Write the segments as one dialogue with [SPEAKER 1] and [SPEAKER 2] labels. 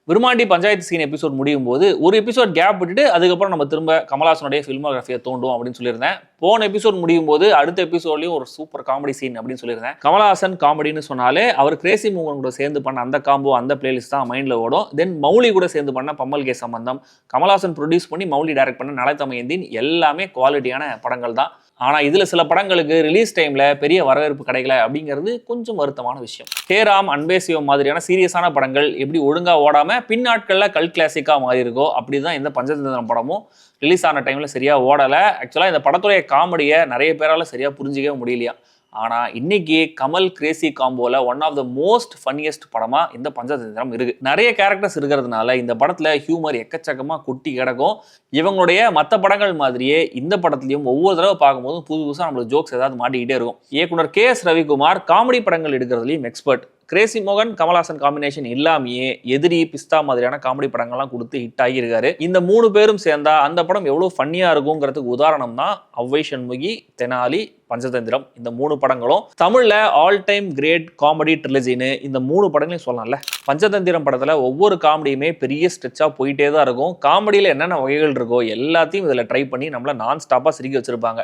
[SPEAKER 1] Virumandi panchayat scene episode முடியும் போது ஒரு எபிசோட் கேப் விட்டுட்டு அதுக்கப்புறம் நம்ம திரும்ப கமல்ஹாசனுடைய ஃபில்மோகிராஃபியை தோண்டும் அப்படின்னு சொல்லியிருந்தேன். போன எபிசோட் முடியும் போது அடுத்த எபிசோட்லயும் ஒரு சூப்பர் காமெடி சீன் அப்படின்னு சொல்லியிருந்தேன். கமல்ஹாசன் காமெடின்னு சொன்னாலே அவர் கிரேசி மூவன் கூட சேர்ந்து பண்ண அந்த காம்போ அந்த பிளேலிஸ்ட் தான் மைண்ட்ல ஓடும். தென் மௌலி கூட சேர்ந்து பண்ண பம்மல் கே சம்பந்தம், கமல்ஹாசன் ப்ரொடியூஸ் பண்ணி மௌலி டைரக்ட் பண்ண நலத்தமையந்தின் எல்லாமே குவாலிட்டியான படங்கள் தான். ஆனால் இதில் சில படங்களுக்கு ரிலீஸ் டைமில் பெரிய வரவேற்பு கிடைக்கல அப்படிங்கிறது கொஞ்சம் வருத்தமான விஷயம். ஹேராம், அன்பே சிவம் மாதிரியான சீரியஸான படங்கள் எப்படி ஒழுங்காக ஓடாமல் பின்னாட்களில் கல் கிளாசிக்காக மாறி இருக்கோ அப்படி தான் இந்த பஞ்சதந்திரம் படமும் ரிலீஸ் ஆன டைமில் சரியாக ஓடலை. ஆக்சுவலாக இந்த படத்துடைய காமெடியை நிறைய பேரால் சரியாக புரிஞ்சிக்கவே முடியலையா. ஆனால் இன்னைக்கு கமல் கிரேசி காம்போல one of the most funniest படமாக இந்த பஞ்சதந்திரம் இருக்குது. நிறைய கேரக்டர்ஸ் இருக்கிறதுனால இந்த படத்தில் ஹியூமர் எக்கச்சக்கமாக கொட்டி கிடக்கும். இவங்களுடைய மற்ற படங்கள் மாதிரியே இந்த படத்துலையும் ஒவ்வொரு தடவை பார்க்கும்போதும் புது புதுசாக நம்மளுக்கு ஜோக்ஸ் ஏதாவது மாட்டிக்கிட்டே இருக்கும். இயக்குனர் KS ரவிக்குமார் காமெடி படங்கள் எடுக்கிறதுலையும் எக்ஸ்பர்ட். கிரேசி மோகன் கமல்ஹாசன் காம்பினேஷன் இல்லாமையே எதிரி, பிஸ்தா மாதிரியான காமெடி படங்கள்லாம் கொடுத்து ஹிட் ஆகியிருக்காரு. இந்த 3 பேரும் சேர்ந்தா அந்த படம் எவ்வளோ ஃபன்னியாக இருக்குங்கிறதுக்கு உதாரணம் தான் அவ்வை சண்முகி, தெனாலி, பஞ்சதந்திரம். இந்த 3 படங்களும் தமிழ்ல ஆல் டைம் கிரேட் காமெடி ட்ரிலஜின்னு இந்த 3 படங்களையும் சொல்லலாம்ல. பஞ்சதந்திரம் படத்துல ஒவ்வொரு காமெடியுமே பெரிய ஸ்ட்ரெச்சா போயிட்டே தான் இருக்கும். காமெடியில என்னென்ன வகைகள் இருக்கோ எல்லாத்தையும் இதுல ட்ரை பண்ணி நம்மள நான் ஸ்டாப்பா சிரிக்க வச்சிருப்பாங்க.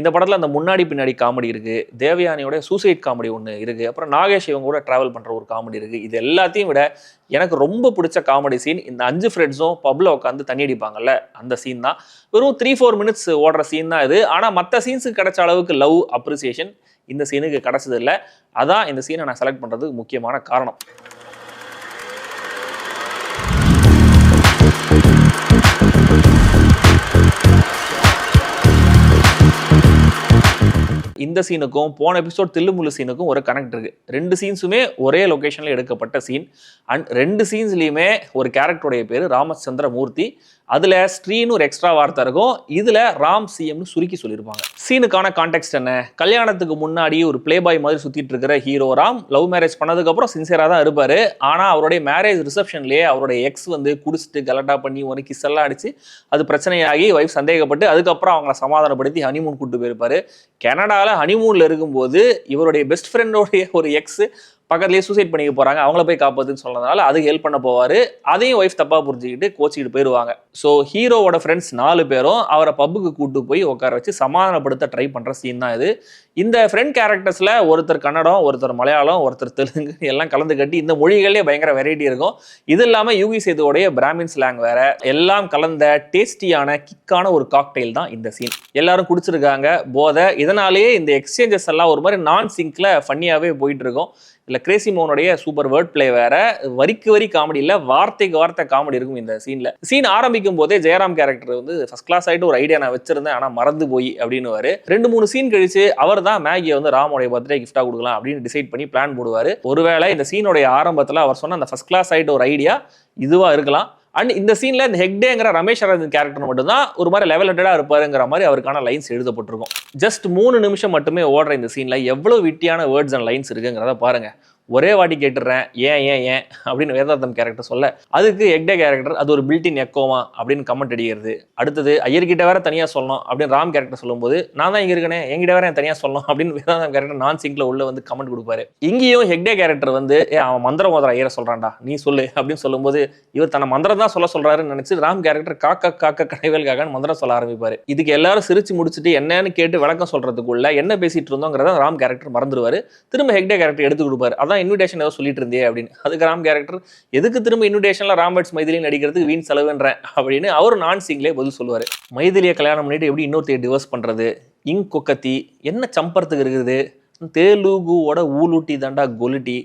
[SPEAKER 1] இந்த படத்துல அந்த முன்னாடி பின்னாடி காமெடி இருக்கு, தேவயானியோட சூசைட் காமெடி ஒன்று இருக்கு, அப்புறம் நாகேஷ் இவங்க கூட டிராவல் பண்ற ஒரு காமெடி இருக்கு. இது எல்லாத்தையும் விட எனக்கு ரொம்ப பிடிச்ச காமெடி சீன் இந்த 5 ஃப்ரெண்ட்ஸும் பப்ல உட்காந்து தண்ணி அடிப்பாங்கல்ல அந்த சீன் தான். வெறும் 3-4 மினிட்ஸ் ஓடுற சீன் தான் இது. ஆனா மற்ற சீன்ஸுக்கு கிடைச்ச அளவுக்கு லவ், அப்ரிசியேஷன் இந்த சீனுக்கு கிடைச்சது இல்லை. அதான் இந்த சீனை நான் செலக்ட் பண்றதுக்கு முக்கியமான காரணம். இந்த சீனுக்கும் போன எபிசோட் தில்லுமுள்ளு சீனுக்கும் ஒரு கனெக்ட் இருக்கு. 2 சீன்ஸுமே ஒரே லொகேஷன்ல எடுக்கப்பட்ட சீன். அண்ட் 2 சீன்ஸ்லயுமே ஒரு கேரக்டருடைய பேரு ராமச்சந்திர மூர்த்தி. அதுல ஸ்ரீன்னு ஒரு எக்ஸ்ட்ரா வார்த்தை இருக்கும், இதுல ராம் சிஎம்னு சுருக்கி சொல்லியிருப்பாங்க. சீனுக்கான கான்டெக்ட் என்ன? கல்யாணத்துக்கு முன்னாடி ஒரு பிளே பாய் மாதிரி சுத்திட்டு இருக்கிற ஹீரோ ராம் லவ் மேரேஜ் பண்ணதுக்கு அப்புறம் சின்சியரா தான் இருப்பாரு. ஆனா அவருடைய மேரேஜ் ரிசப்ஷன்லயே அவருடைய எக்ஸ் வந்து குடிச்சிட்டு கலட்டா பண்ணி ஒரு கிஸ் எல்லாம் அடிச்சு அது பிரச்சனையாகி வைஃப் சந்தேகப்பட்டு அதுக்கப்புறம் அவங்களை சமாதானப்படுத்தி ஹனிமூன் கூட்டு போயிருப்பாரு. கனடால ஹனிமூன்ல இருக்கும்போது இவருடைய பெஸ்ட் ஃப்ரெண்டோடைய ஒரு எக்ஸ் பக்கத்துலேயே சூசைட் பண்ணிக்க போறாங்க, அவங்கள போய் காப்பாத்துன்னு சொன்னதுனால அதுக்கு ஹெல்ப் பண்ண போவாரு. அதையும் ஒய்ஃப் தப்பா புரிஞ்சுக்கிட்டு கோச்சிக்கிட்டு போயிடுவாங்க. ஸோ ஹீரோவோட ஃப்ரெண்ட்ஸ் 4 பேரும் அவரை பப்புக்கு கூட்டு போய் உட்கார வச்சு சமாதானப்படுத்த ட்ரை பண்ற சீன் தான் இது. இந்த ஃப்ரெண்ட் கேரக்டர்ஸ்ல ஒருத்தர் கன்னடம், ஒருத்தர் மலையாளம், ஒருத்தர் தெலுங்கு எல்லாம் கலந்து கட்டி இந்த மொழிகளே பயங்கர வெரைட்டி இருக்கும். இது இல்லாம யூகி சேதுவோடைய பிராமின் ஸ்லாங் வேற எல்லாம் கலந்த டேஸ்டியான கிக்கான ஒரு காக்டெயில் தான் இந்த சீன். எல்லாரும் குடிச்சிருக்காங்க போதை. இதனாலேயே இந்த எக்ஸ்சேஞ்சஸ் எல்லாம் ஒரு மாதிரி நான் சிங்க்ல ஃபன்னியாவே போயிட்டு இருக்கும். இல்லை கிரேசி மோகனுடைய சூப்பர் வேர்ட் பிளே வேற, வரிக்கு வரி காமெடி இல்லை, வார்த்தைக்கு வார்த்தை காமெடி இருக்கும் இந்த சீன்ல. சீன் ஆரம்பிக்கும் போதே ஜெயராம் கேரக்டர் வந்து ஃபர்ஸ்ட் கிளாஸ் ஆயிட்டு ஒரு ஐடியா நான் வச்சிருந்தேன் ஆனா மறந்து போய் அப்படின்னு 2-3 சீன் கழிச்சு அவர் தான் மேகியை வந்து ராமோடைய பர்த்டே கிஃப்டா கொடுக்கலாம் அப்படின்னு டிசைட் பண்ணி பிளான் போடுவாரு. ஒருவேளை இந்த சீனோடைய ஆரம்பத்தில் அவர் சொன்ன அந்த ஃபர்ஸ்ட் கிளாஸ் ஆயிட்டு ஒரு ஐடியா இதுவா இருக்கலாம். அண்ட் இந்த சீன்ல இந்த ஹெக்டேங்கிற ரமேஷ் அரவிந்த் கேரக்டர் மட்டும் தான் ஒரு மாதிரி லெவல் ஹெட்டடா இருப்பாருங்கிற மாதிரி அவருக்கான லைன்ஸ் எழுதப்பட்டிருக்கும். ஜஸ்ட் 3 நிமிஷம் மட்டுமே ஓடுற இந்த சீன்ல எவ்வளவு விட்டியான வேர்ட்ஸ் அண்ட் லைன்ஸ் இருக்குங்கிறத பாருங்க. ஒரே வாட்டி கேட்டுறேன் ஏன் ஏன் ஏன் அப்படின்னு வேதாந்தம் கேரக்டர் சொல்ல அதுக்கு ஹெக்டே கேரக்டர் அது ஒரு பில்டின் எக்கோமா அப்படின்னு கமெண்ட் அடிக்கிறது. அடுத்தது ஐயர்கிட்ட வேற தனியா சொல்லணும் அப்படின்னு ராம் கேரக்டர் சொல்லும்போது நான் தான் இங்க இருக்கனே என்கிட்ட வேற தனியா சொல்லணும் அப்படின்னு வேதாந்தம் கேரக்டர் நான் சிங்க்ல உள்ள வந்து கமெண்ட் கொடுப்பாரு. இங்கேயும் ஹெக்டே கேரக்டர் வந்து அவன் மந்திரம் ஓதுற ஐயரை சொல்றான்டா நீ சொல்லு அப்படின்னு சொல்லும்போது இவர் தன்னை மந்திரம் தான் சொல்றாருன்னு நினைச்சு ராம் கேரக்டர் காக்க காக்க கடைவேல்காக மந்திரம் சொல்ல ஆரம்பிப்பாரு. இதுக்கு எல்லாரும் சிரிச்சு முடிச்சுட்டு என்னன்னு கேட்டு விளக்கம் சொல்றதுக்குள்ள என்ன பேசிட்டு இருந்தோங்கிறத ராம் கேரக்டர் மறந்துடுவாரு. திரும்ப ஹெக்டே கேரக்டர் எடுத்து கொடுப்பாரு. அதான் இன்விடேஷன் ஏதோ சொல்லிட்டு இருந்தே அப்படின்னு. அதுக்கு ராம் கேரக்டர் எதுக்கு திரும்ப இன்விடேஷன்ல ராம்பர்ட்ஸ் மைதிலி நடிக்கிறதுக்கு வீண் செலவுன்றேன் அப்படின்னு அவர் நான் சிங்லே பதில் சொல்லுவாரு. மைதிலியை கல்யாணம் பண்ணிட்டு எப்படி இன்னொருத்தைய டிவோர்ஸ் பண்றது, இங் கொக்கத்தி என்ன சம்பறதுக்கு இருக்குது, தேலுகுவோட ஊலுட்டி தாண்டா கொலுட்டி,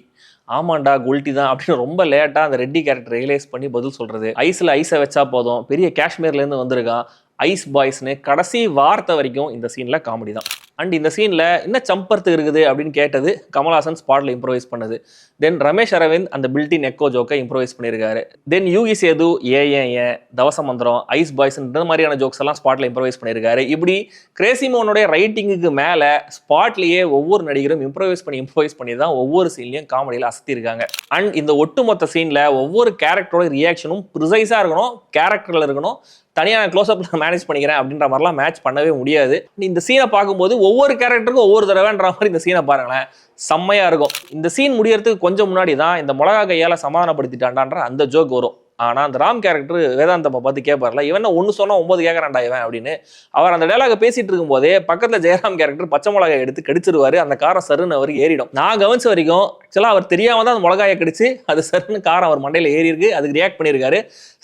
[SPEAKER 1] ஆமாண்டா குல்ட்டி தான் அப்படின்னு ரொம்ப லேட்டா அந்த ரெட்டி கேரக்டர் ரியலைஸ் பண்ணி பதில் சொல்றது. ஐஸ்ல ஐஸை வச்சா போதும், பெரிய காஷ்மீர்ல இருந்து வந்திருக்கான், ஐஸ் பாய்ஸ்னு கடைசி வார்த்தை வரைக்கும் இந்த சீன்ல காமெடி தான். அண்ட் இந்த சீன்ல என்ன சம்பர்த்து இருக்குது அப்படின்னு கேட்டது கமல்ஹாசன் ஸ்பாட்ல இம்ப்ரோவைஸ் பண்ணது. தென் ரமேஷ் அரவிந்த் அந்த பில்டின் எக்கோ ஜோக்கை இம்ப்ரோவைஸ் பண்ணியிருக்காரு. தென் யூகி சேது ஏன் தவச மந்திரம், ஐஸ் பாய்ஸ் இந்த மாதிரியான ஜோக்ஸ் எல்லாம் ஸ்பாட்ல இம்ப்ரோவைஸ் பண்ணியிருக்காரு. இப்படி கிரேசி மோகனுடைய ரைட்டிங்குக்கு மேல ஸ்பாட்லயே ஒவ்வொரு நடிகரும் இம்ப்ரோவைஸ் பண்ணி தான் ஒவ்வொரு சீன்லயும் காமெடியில அசத்திருக்காங்க. அண்ட் இந்த ஒட்டுமொத்த சீன்ல ஒவ்வொரு கேரக்டரோட ரியாக்ஷனும் ப்ரிசைஸா இருக்கணும், கேரக்டர்ல இருக்கணும். தனியாக நான் க்ளோஸ்அப்ல மேனேஜ் பண்ணிக்கிறேன் அப்படின்ற மாதிரிலாம் மேட்ச் பண்ணவே முடியாது. இந்த சீனை பார்க்கும்போது ஒவ்வொரு கேரக்டருக்கும் ஒவ்வொரு தடவைன்ற மாதிரி இந்த சீனை பாருங்களேன், செம்மையா இருக்கும். இந்த சீன் முடியறதுக்கு கொஞ்சம் முன்னாடி தான் இந்த மிளகா கையால சமாதானப்படுத்திட்டான்டான்ற அந்த ஜோக் வரும். ஆனா அந்த ராம் கேரக்டர் வேதாந்தம்மா பார்த்து கேட்பார்ல, இவன் ஒன்னு சொன்னா 9 கேட்கறான்டா இவன் அப்படின்னு. அவர் அந்த டைலாக பேசிட்டு இருக்கும் போதே பக்கத்துல ஜெயராம் கேரக்டர் பச்சை மிளகாய் எடுத்து கடிச்சிருவாரு. அந்த காரம் சருன்னு அவருக்கு ஏறிடும். நான் கவனிச்ச வரைக்கும் ஆக்சுவலா அவர் தெரியாம தான் அந்த மிளகாயை கடிச்சு அது சருன்னு காரம் அவர் மண்டையில ஏறி இருக்கு. அதுக்கு ரியாக்ட் பண்ணியிருக்காரு.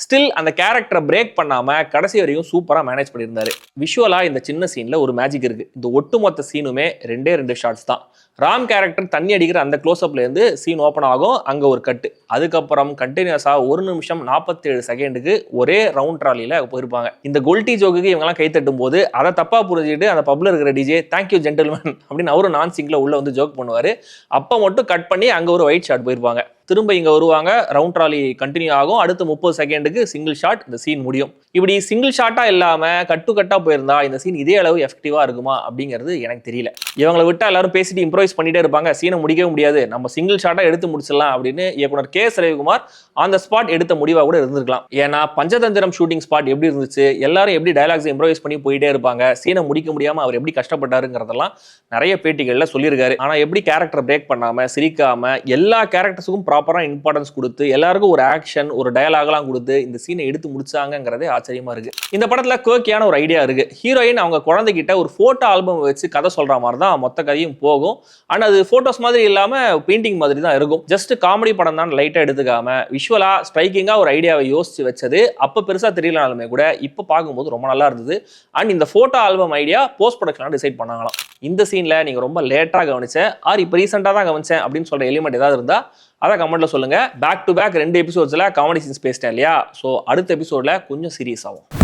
[SPEAKER 1] ஸ்டில் அந்த கேரக்டரை பிரேக் பண்ணாம கடைசி வரைக்கும் சூப்பரா மேனேஜ் பண்ணியிருந்தாரு. விஷுவலா இந்த சின்ன சீன்ல ஒரு மேஜிக் இருக்கு. இந்த ஒட்டுமொத்த சீனுமே 2 ஷாட்ஸ் தான். ராம் கேரக்டர் தண்ணி அடிக்கிற அந்த க்ளோஸ்அப்ல இருந்து சீன் ஓப்பன் ஆகும், அங்க ஒரு கட்டு. அதுக்கப்புறம் கண்டினியூஸா 1 நிமிஷம் 47 செகண்டுக்கு ஒரே ரவுண்ட் ட்ராலியில போயிருப்பாங்க. இந்த கோல்டி ஜோக்குக்கு இவங்கெல்லாம் கை தட்டும் போது அதை தப்பா புரிஞ்சுட்டு அந்த பப்ல இருக்கிற டிஜே தேங்க்யூ ஜென்டில்மேன் அப்படின்னு அவரும் நான் சிங்க்ல உள்ள வந்து ஜோக் பண்ணுவாரு. அப்ப மட்டும் கட் பண்ணி அங்க ஒரு ஒயிட் ஷாட் போயிருப்பாங்க. திரும்ப இங்க வருவாங்க, ரவுண்ட் ட்ராலி கண்டினியூ ஆகும். அடுத்து 30 செகண்டுக்கு சிங்கிள் ஷாட், இந்த சீன் முடியும். இப்படி சிங்கிள் ஷாட்டா இல்லாம கட்டா போயிருந்தா இந்த சீன் இதே அளவு எஃபெக்டிவா இருக்குமா அப்படிங்கிறது எனக்கு தெரியல. இவங்களை விட்டா எல்லாரும் பேசிட்டு இம்ப்ரோவைஸ் பண்ணிட்டே இருப்பாங்க, சீனை முடிக்கவே முடியாது, நம்ம சிங்கிள் ஷாட்டா எடுத்து முடிச்சிடலாம் அப்படின்னு இயக்குனர் K.S. ரவிக்குமார் அந்த ஸ்பாட் எடுத்த முடிவா கூட இருந்திருக்கலாம். ஏன்னா பஞ்சதந்திரம் ஷூட்டிங் ஸ்பாட் எப்படி இருந்துச்சு, எல்லாரும் எப்படி டயலாக்ஸ் இம்ப்ரோவைஸ் பண்ணி போயிட்டே இருப்பாங்க, சீனை முடிக்க முடியாம அவர் எப்படி கஷ்டப்பட்டாருங்கிறதெல்லாம் நிறைய பேட்டிகள்ல சொல்லியிருக்காரு. ஆனா எப்படி கேரக்டர் பிரேக் பண்ணாம சிரிக்காம எல்லா கேரக்டர்ஸுக்கும் ப்ராப்பரா இம்பார்ட்டன்ஸ் கொடுத்து எல்லாருக்கும் ஒரு ஆக்ஷன் ஒரு டயலாக்லாம் கொடுத்து இந்த சீனை எடுத்து முடிச்சாங்கிறதே ஆச்சரியமா இருக்கு. இந்த படத்துல குவர்க்கியான ஒரு ஐடியா இருக்கு. ஹீரோயின் அவங்க குழந்தைகிட்ட ஒரு போட்டோ ஆல்பம் வச்சு கதை சொல்ற மாதிரி தான் மொத்த கதையும் போகும். ஆனா அது போட்டோஸ் மாதிரி இல்லாம பெயிண்டிங் மாதிரி தான் இருக்கும். ஜஸ்ட் காமெடி படம் தான் லைட்டா எடுத்துக்காம விஷுவலா ஸ்ட்ரைக்கிங்கா ஒரு ஐடியாவை யோசிச்சு வச்சது அப்ப பெருசா தெரியலனாலுமே கூட இப்ப பார்க்கும்போது ரொம்ப நல்லா இருந்தது. அண்ட் இந்த photo album idea post production decide பண்ணாங்களாம். இந்த சீன்ல நீங்க ரொம்ப லேட்டா கவனிச்ச இப்ப ரீசெண்டா தான் கவனிச்சேன் அப்படின்னு சொல்ற எலிமெண்ட் ஏதாவது இருந்தா அதை கமெண்ட்ல சொல்லுங்க. பேக் டு பேக் 2 எபிசோட்ஸ்ல காமெடி சீன்ஸ் பேசிட்டேன் இல்லையா? ஸோ அடுத்த எபிசோட்ல கொஞ்சம் சீரியஸ் ஆகும்.